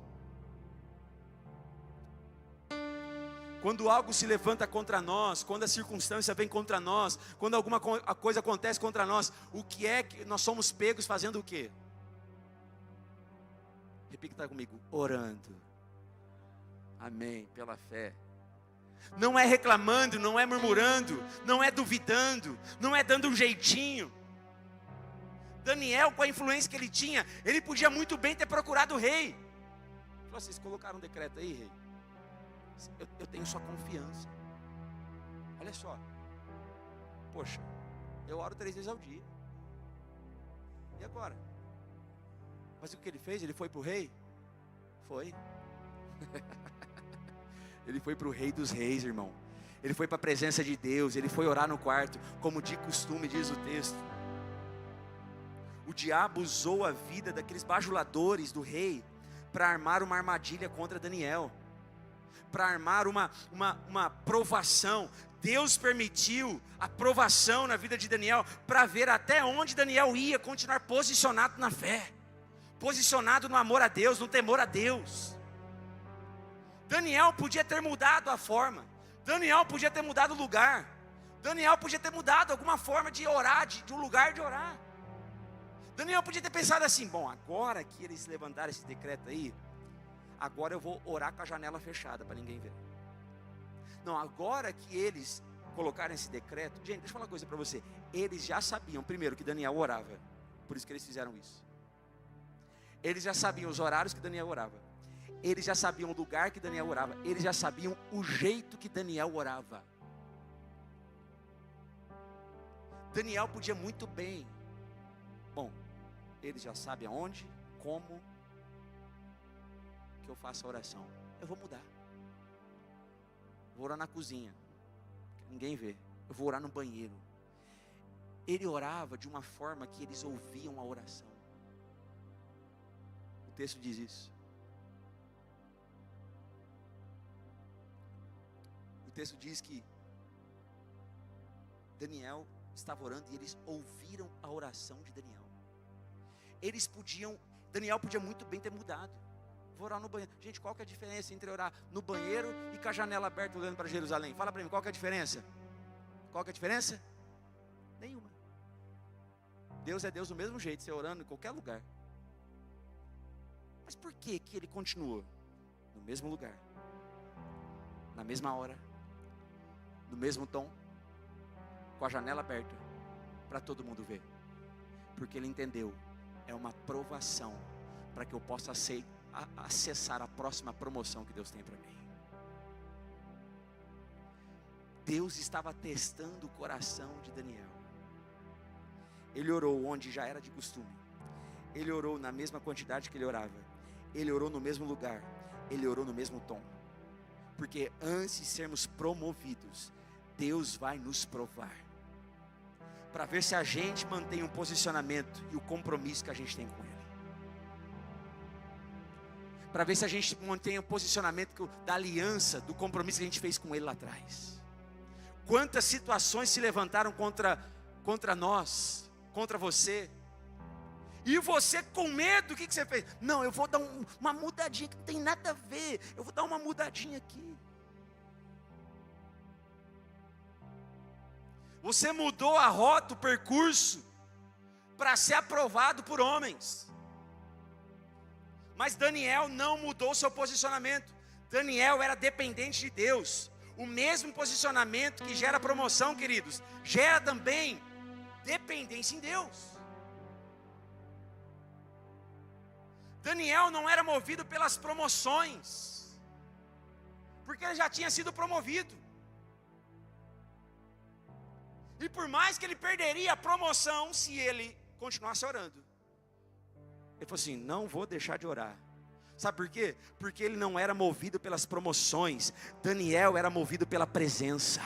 Quando algo se levanta contra nós, quando a circunstância vem contra nós, quando alguma coisa acontece contra nós, o que é que nós somos pegos fazendo o quê? Repita comigo: orando. Amém, pela fé. Não é reclamando, não é murmurando, não é duvidando, não é dando um jeitinho. Daniel, com a influência que ele tinha, ele podia muito bem ter procurado o rei. Vocês colocaram um decreto aí, rei? Eu tenho sua confiança. Olha só. Poxa, eu oro 3 vezes ao dia. E agora? Mas o que ele fez? Ele foi para o rei? Foi. Ele foi para o rei dos reis, irmão. Ele foi para a presença de Deus. Ele foi orar no quarto, como de costume diz o texto. O diabo usou a vida daqueles bajuladores do rei para armar uma armadilha contra Daniel, para armar uma provação. Deus permitiu a provação na vida de Daniel para ver até onde Daniel ia continuar posicionado na fé, posicionado no amor a Deus, no temor a Deus. Daniel podia ter mudado a forma, Daniel podia ter mudado o lugar, Daniel podia ter mudado alguma forma de orar, de um lugar de orar. Daniel podia ter pensado assim: bom, agora que eles levantaram esse decreto aí, agora eu vou orar com a janela fechada para ninguém ver. Não, agora que eles colocaram esse decreto, gente, deixa eu falar uma coisa para você. Eles já sabiam, primeiro, que Daniel orava, por isso que eles fizeram isso. Eles já sabiam os horários que Daniel orava, eles já sabiam o lugar que Daniel orava, eles já sabiam o jeito que Daniel orava. Daniel podia muito bem, bom, ele já sabe aonde, como que eu faço a oração. Eu vou mudar. Vou orar na cozinha, ninguém vê. Eu vou orar no banheiro. Ele orava de uma forma que eles ouviam a oração. O texto diz isso. O texto diz que Daniel estava orando e eles ouviram a oração de Daniel. Daniel podia muito bem ter mudado. Vou orar no banheiro. Gente, qual que é a diferença entre orar no banheiro e com a janela aberta olhando para Jerusalém? Fala para mim, qual que é a diferença? Qual que é a diferença? Nenhuma. Deus é Deus do mesmo jeito, você orando em qualquer lugar. Mas por que que ele continuou? No mesmo lugar, na mesma hora, no mesmo tom, com a janela aberta, para todo mundo ver. Porque ele entendeu, é uma provação, para que eu possa acessar a próxima promoção que Deus tem para mim. Deus estava testando o coração de Daniel. Ele orou onde já era de costume. Ele orou na mesma quantidade que ele orava. Ele orou no mesmo lugar. Ele orou no mesmo tom. Porque antes de sermos promovidos, Deus vai nos provar, para ver se a gente mantém um posicionamento e o compromisso que a gente tem com Ele. Para ver se a gente mantém o posicionamento da aliança, do compromisso que a gente fez com Ele lá atrás. Quantas situações se levantaram contra nós, contra você, e você com medo, o que você fez? Não, eu vou dar uma mudadinha que não tem nada a ver, eu vou dar uma mudadinha aqui. Você mudou a rota, o percurso, para ser aprovado por homens. Mas Daniel não mudou seu posicionamento. Daniel era dependente de Deus. O mesmo posicionamento que gera promoção, queridos, gera também dependência em Deus. Daniel não era movido pelas promoções, porque ele já tinha sido promovido. E por mais que ele perderia a promoção se ele continuasse orando, ele falou assim: não vou deixar de orar. Sabe por quê? Porque ele não era movido pelas promoções. Daniel era movido pela presença.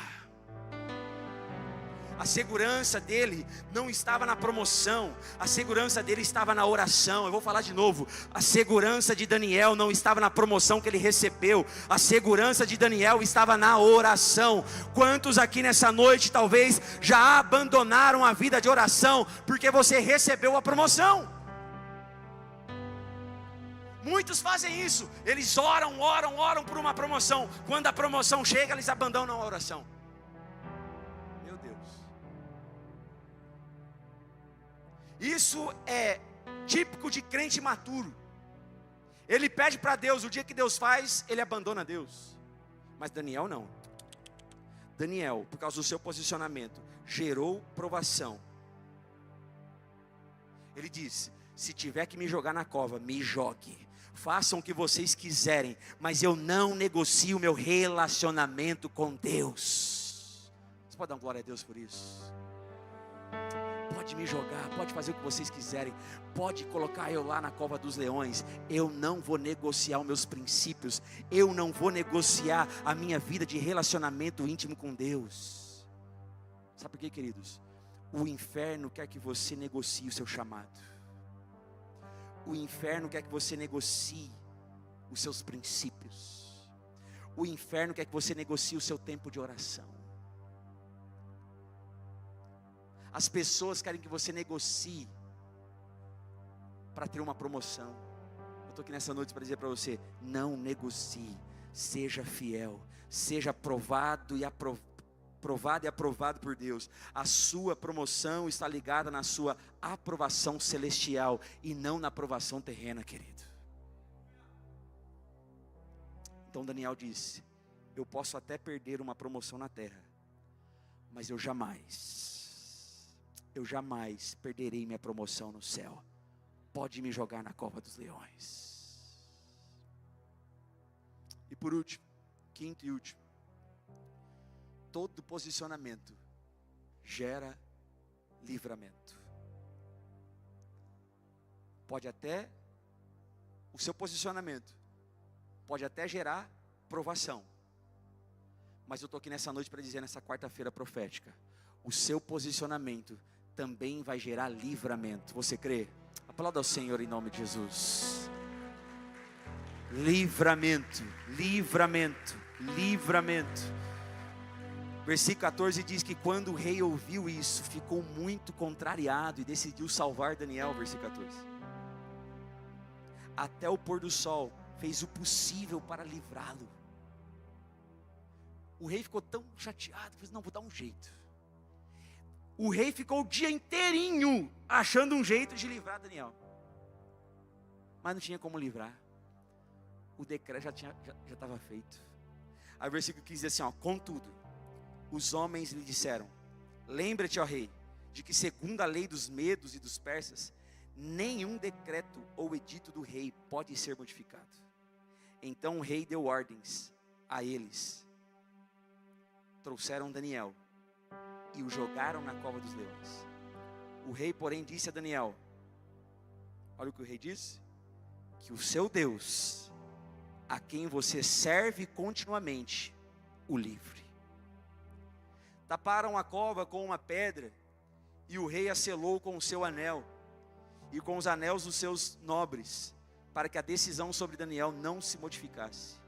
A segurança dele não estava na promoção, a segurança dele estava na oração. Eu vou falar de novo, a segurança de Daniel não estava na promoção que ele recebeu, a segurança de Daniel estava na oração. Quantos aqui nessa noite talvez já abandonaram a vida de oração, porque você recebeu a promoção? Muitos fazem isso, eles oram por uma promoção, quando a promoção chega eles abandonam a oração. Isso é típico de crente imaturo. Ele pede para Deus, o dia que Deus faz, ele abandona Deus. Mas Daniel não. Daniel, por causa do seu posicionamento, gerou provação. Ele disse: se tiver que me jogar na cova, me jogue. Façam o que vocês quiserem, mas eu não negocio o meu relacionamento com Deus. Você pode dar uma glória a Deus por isso? Pode me jogar, pode fazer o que vocês quiserem, pode colocar eu lá na cova dos leões, eu não vou negociar os meus princípios, eu não vou negociar a minha vida de relacionamento íntimo com Deus. Sabe por quê, queridos? O inferno quer que você negocie o seu chamado. O inferno quer que você negocie os seus princípios. O inferno quer que você negocie o seu tempo de oração. As pessoas querem que você negocie para ter uma promoção. Eu estou aqui nessa noite para dizer para você: não negocie, seja fiel, seja provado e aprovado por Deus. A sua promoção está ligada na sua aprovação celestial e não na aprovação terrena, querido. Então Daniel disse: eu posso até perder uma promoção na terra, mas eu jamais perderei minha promoção no céu. Pode me jogar na cova dos leões. E por último, quinto e último, todo posicionamento gera livramento. O seu posicionamento pode até gerar provação, mas eu estou aqui nessa noite para dizer, nessa quarta-feira profética, o seu posicionamento também vai gerar livramento. Você crê? Aplauda ao Senhor em nome de Jesus. Livramento, livramento, livramento. Versículo 14 diz que quando o rei ouviu isso, ficou muito contrariado e decidiu salvar Daniel. Versículo 14. Até o pôr do sol fez o possível para livrá-lo. O rei ficou tão chateado, falou: não, vou dar um jeito. O rei ficou o dia inteirinho achando um jeito de livrar Daniel. mas não tinha como livrar. O decreto já estava feito. Aí o versículo 15 diz assim, ó: contudo, os homens lhe disseram: lembra-te, ó rei, de que segundo a lei dos medos e dos persas, nenhum decreto ou edito do rei pode ser modificado. Então o rei deu ordens a eles. Trouxeram Daniel e o jogaram na cova dos leões. O rei, porém, disse a Daniel: olha o que o rei disse: que o seu Deus, a quem você serve continuamente, o livre. Taparam a cova com uma pedra, e o rei a selou com o seu anel, e com os anéis dos seus nobres, para que a decisão sobre Daniel não se modificasse.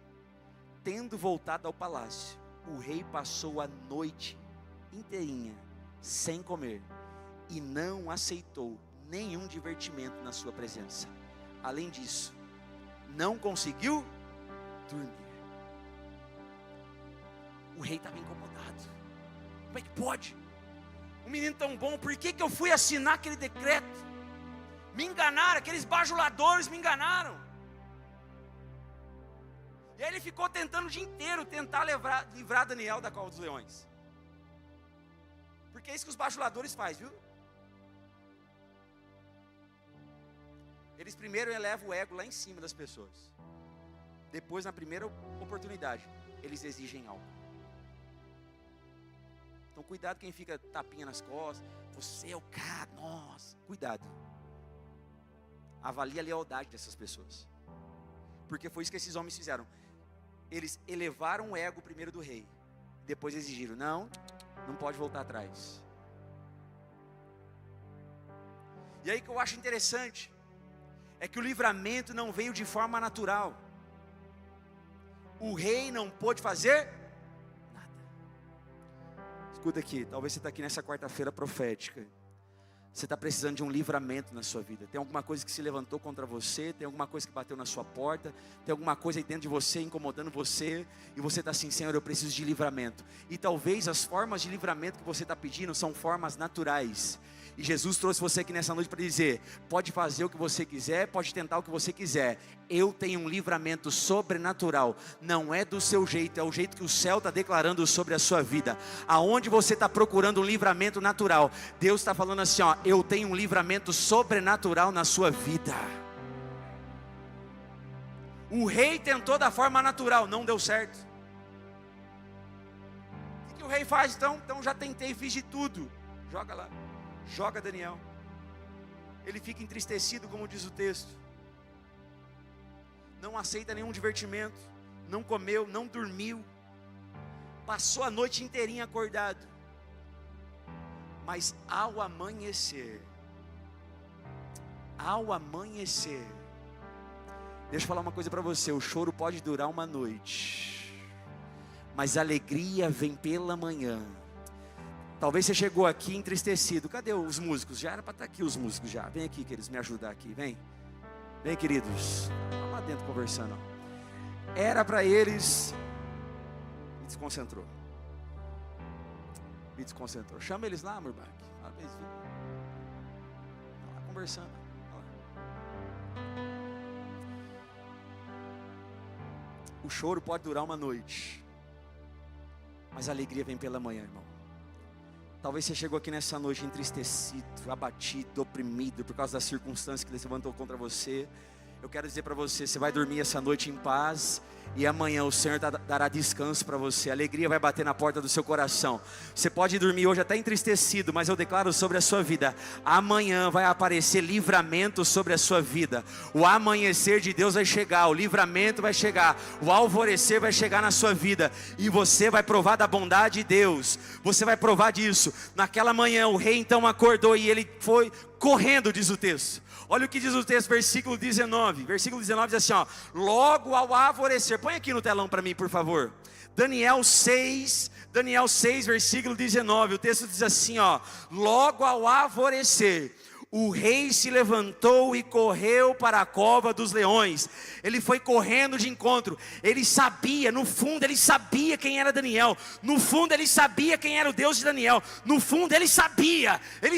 Tendo voltado ao palácio, o rei passou a noite inteirinha sem comer, e não aceitou nenhum divertimento na sua presença. Além disso, não conseguiu dormir. O rei estava incomodado. Como é que pode? Um menino tão bom, por que eu fui assinar aquele decreto? Me enganaram, aqueles bajuladores me enganaram. E aí ele ficou tentando o dia inteiro tentar livrar Daniel da cova dos leões. Porque é isso que os bajuladores fazem, viu? Eles primeiro elevam o ego lá em cima das pessoas. Depois, na primeira oportunidade, eles exigem algo. Então cuidado quem fica tapinha nas costas. Você é o cara, nossa. Cuidado. Avalie a lealdade dessas pessoas. Porque foi isso que esses homens fizeram. Eles elevaram o ego primeiro do rei. Depois exigiram: não pode voltar atrás. E aí que eu acho interessante é que o livramento não veio de forma natural. O rei não pôde fazer nada. Escuta aqui, talvez você está aqui nessa quarta-feira profética. Você está precisando de um livramento na sua vida. Tem alguma coisa que se levantou contra você, tem alguma coisa que bateu na sua porta, tem alguma coisa aí dentro de você incomodando você, e você está assim: Senhor, eu preciso de livramento. E talvez as formas de livramento que você está pedindo são formas naturais. E Jesus trouxe você aqui nessa noite para dizer: pode fazer o que você quiser, pode tentar o que você quiser. Eu tenho um livramento sobrenatural. Não é do seu jeito, é o jeito que o céu está declarando sobre a sua vida. Aonde você está procurando um livramento natural, Deus está falando assim: ó, eu tenho um livramento sobrenatural na sua vida. O rei tentou da forma natural, não deu certo. O que o rei faz então? Então já tentei, fiz de tudo. Joga lá. Joga Daniel. Ele fica entristecido, como diz o texto. Não aceita nenhum divertimento. Não comeu, não dormiu. Passou a noite inteirinha acordado. Mas ao amanhecer, deixa eu falar uma coisa para você: o choro pode durar uma noite, mas a alegria vem pela manhã. Talvez você chegou aqui entristecido. Cadê os músicos? Já era para estar aqui os músicos já. Vem aqui, queridos, me ajudar aqui. Vem, queridos. Vamos lá dentro conversando. Era para eles. Me desconcentrou. Chama eles lá, Murbach. Fala para eles virem. Estão lá conversando. O choro pode durar uma noite, mas a alegria vem pela manhã, irmão. Talvez você chegou aqui nessa noite entristecido, abatido, oprimido por causa das circunstâncias que Deus levantou contra você. Eu quero dizer para você: você vai dormir essa noite em paz, e amanhã o Senhor dará descanso para você. A alegria vai bater na porta do seu coração. Você pode dormir hoje até entristecido, mas eu declaro sobre a sua vida: amanhã vai aparecer livramento sobre a sua vida. O amanhecer de Deus vai chegar, o livramento vai chegar, o alvorecer vai chegar na sua vida, e você vai provar da bondade de Deus. Você vai provar disso. Naquela manhã o rei então acordou e ele foi correndo, diz o texto. Olha o que diz o texto, versículo 19. Versículo 19 diz assim, ó: logo ao alvorecer. Põe aqui no telão para mim, por favor. Daniel 6, versículo 19. O texto diz assim, ó: logo ao alvorecer, o rei se levantou e correu para a cova dos leões. Ele foi correndo de encontro. Ele sabia, no fundo ele sabia quem era Daniel. No fundo ele sabia quem era o Deus de Daniel. No fundo ele sabia. Ele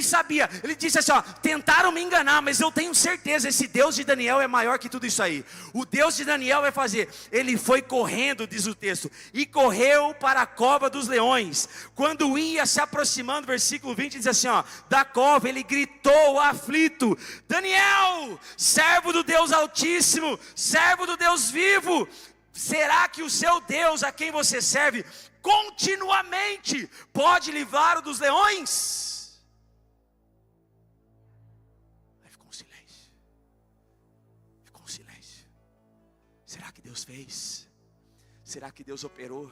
disse assim, ó, tentaram me enganar, mas eu tenho certeza, esse Deus de Daniel é maior que tudo isso aí. O Deus de Daniel vai fazer. Ele foi correndo, diz o texto, e correu para a cova dos leões. Quando ia se aproximando, versículo 20 diz assim, ó, da cova ele gritou aflito: Daniel, servo do Deus Altíssimo, servo do Deus vivo, será que o seu Deus, a quem você serve, continuamente pode livrar-o dos leões? Aí ficou um silêncio. Será que Deus fez? Será que Deus operou?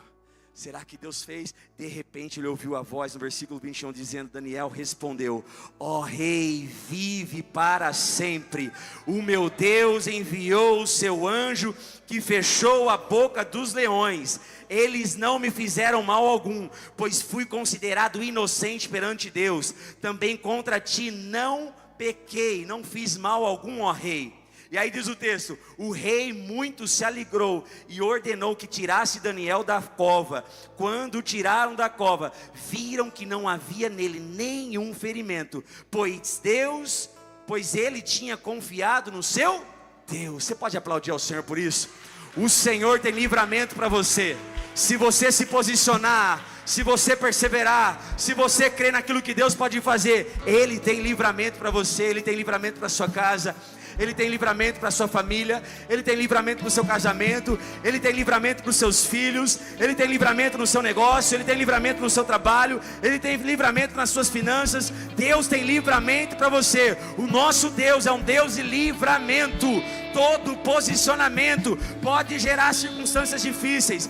Será que Deus fez? De repente ele ouviu a voz no versículo 21 dizendo, Daniel respondeu: ó rei, vive para sempre. O meu Deus enviou o seu anjo que fechou a boca dos leões. Eles não me fizeram mal algum, pois fui considerado inocente perante Deus. Também contra ti não pequei, não fiz mal algum, ó rei. E aí diz o texto, o rei muito se alegrou e ordenou que tirasse Daniel da cova. Quando o tiraram da cova, viram que não havia nele nenhum ferimento, pois ele tinha confiado no seu Deus. Você pode aplaudir ao Senhor por isso? O Senhor tem livramento para você. Se você se posicionar, se você perseverar, se você crer naquilo que Deus pode fazer, Ele tem livramento para você, Ele tem livramento para sua casa, Ele tem livramento para sua família, Ele tem livramento para o seu casamento, Ele tem livramento para os seus filhos, Ele tem livramento no seu negócio, Ele tem livramento no seu trabalho, Ele tem livramento nas suas finanças. Deus tem livramento para você. O nosso Deus é um Deus de livramento. Todo posicionamento pode gerar circunstâncias difíceis,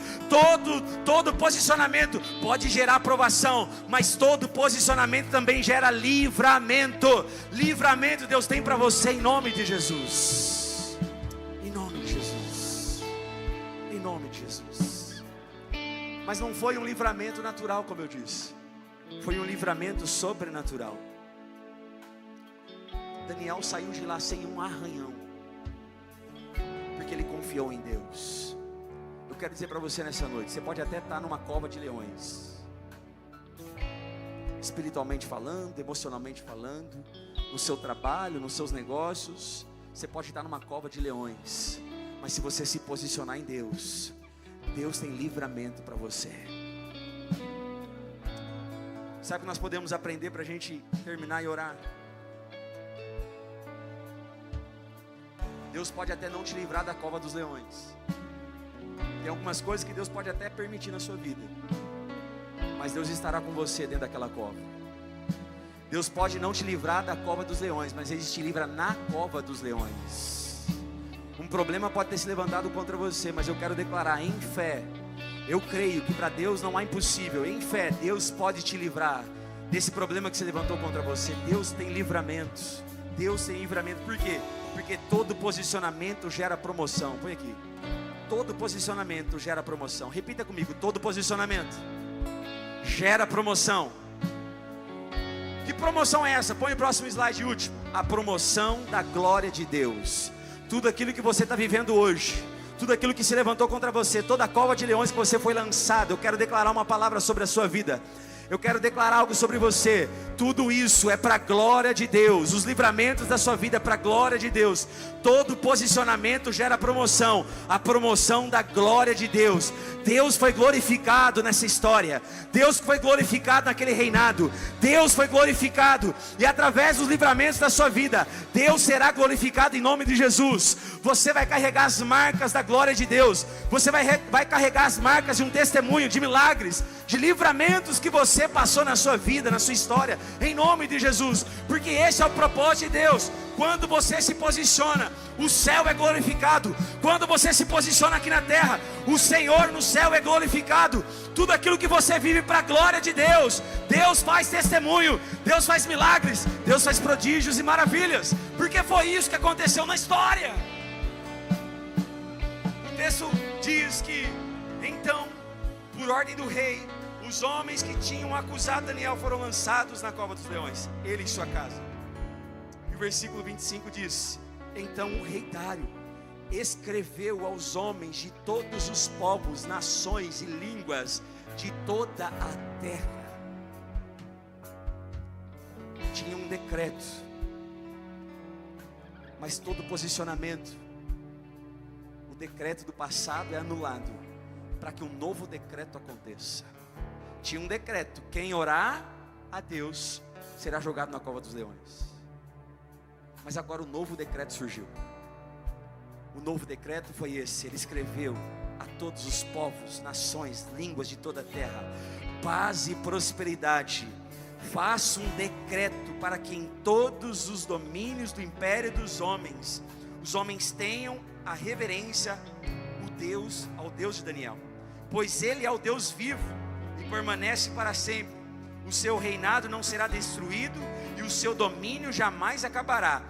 todo posicionamento pode gerar aprovação, mas todo posicionamento também gera livramento. Livramento Deus tem para você em nome de Jesus. Em nome de Jesus. Em nome de Jesus. Mas não foi um livramento natural, como eu disse, foi um livramento sobrenatural. Daniel saiu de lá sem um arranhão, porque ele confiou em Deus. Eu quero dizer para você nessa noite, você pode até estar numa cova de leões, espiritualmente falando, emocionalmente falando, no seu trabalho, nos seus negócios, você pode estar numa cova de leões, mas se você se posicionar em Deus, Deus tem livramento para você. Sabe o que nós podemos aprender para a gente terminar e orar? Deus pode até não te livrar da cova dos leões. Tem algumas coisas que Deus pode até permitir na sua vida, mas Deus estará com você dentro daquela cova. Deus pode não te livrar da cova dos leões, mas Ele te livra na cova dos leões. Um problema pode ter se levantado contra você, mas eu quero declarar em fé, eu creio que para Deus não há impossível. Em fé, Deus pode te livrar desse problema que se levantou contra você. Deus tem livramento. Deus tem livramento. Por quê? Porque todo posicionamento gera promoção. Põe aqui. Todo posicionamento gera promoção. Repita comigo. Todo posicionamento gera promoção. Que promoção é essa? Põe o próximo slide último. A promoção da glória de Deus. Tudo aquilo que você está vivendo hoje, tudo aquilo que se levantou contra você, toda a cova de leões que você foi lançado, eu quero declarar uma palavra sobre a sua vida. Eu quero declarar algo sobre você. Tudo isso é para a glória de Deus. Os livramentos da sua vida é para a glória de Deus. Todo posicionamento gera promoção. A promoção da glória de Deus. Deus foi glorificado nessa história. Deus foi glorificado naquele reinado. Deus foi glorificado. E através dos livramentos da sua vida, Deus será glorificado em nome de Jesus. Você vai carregar as marcas da glória de Deus. Você vai carregar as marcas de um testemunho, de milagres, de livramentos que você passou na sua vida, na sua história, em nome de Jesus, porque esse é o propósito de Deus. Quando você se posiciona, o céu é glorificado. Quando você se posiciona aqui na terra, o Senhor no céu é glorificado. Tudo aquilo que você vive para a glória de Deus, Deus faz testemunho, Deus faz milagres, Deus faz prodígios e maravilhas, porque foi isso que aconteceu na história. O texto diz que então, por ordem do rei, os homens que tinham acusado Daniel foram lançados na cova dos leões, ele e sua casa. versículo 25 diz: então o rei Dário escreveu aos homens de todos os povos, nações e línguas de toda a terra. Tinha um decreto, mas todo posicionamento, o decreto do passado é anulado para que um novo decreto aconteça. Tinha um decreto: quem orar a Deus será jogado na cova dos leões. Mas agora o novo decreto surgiu. O novo decreto foi esse: ele escreveu a todos os povos, nações, línguas de toda a terra: paz e prosperidade. Faço um decreto para que em todos os domínios do império dos homens, os homens tenham a reverência ao Deus de Daniel, pois ele é o Deus vivo e permanece para sempre. O seu reinado não será destruído e o seu domínio jamais acabará.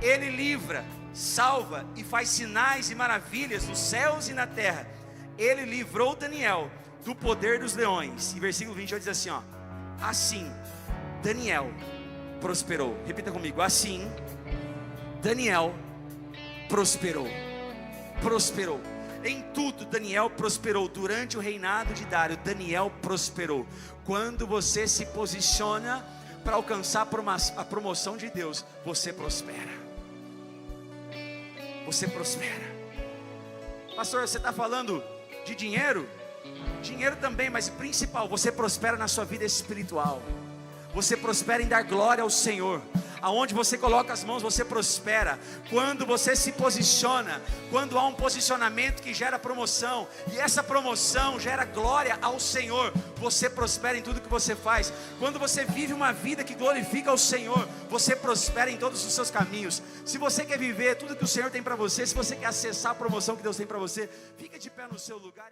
Ele livra, salva e faz sinais e maravilhas nos céus e na terra. Ele livrou Daniel do poder dos leões. E versículo 28 diz assim, assim Daniel prosperou. Repita comigo: assim Daniel prosperou. Prosperou. Em tudo Daniel prosperou. Durante o reinado de Dário, Daniel prosperou. Quando você se posiciona para alcançar a promoção de Deus, você prospera. Você prospera. Pastor, você está falando de dinheiro? Dinheiro também, mas o principal, você prospera na sua vida espiritual. Você prospera em dar glória ao Senhor. Aonde você coloca as mãos, você prospera. Quando você se posiciona, quando há um posicionamento que gera promoção, e essa promoção gera glória ao Senhor, você prospera em tudo que você faz. Quando você vive uma vida que glorifica ao Senhor, você prospera em todos os seus caminhos. Se você quer viver tudo que o Senhor tem para você, se você quer acessar a promoção que Deus tem para você, fica de pé no seu lugar.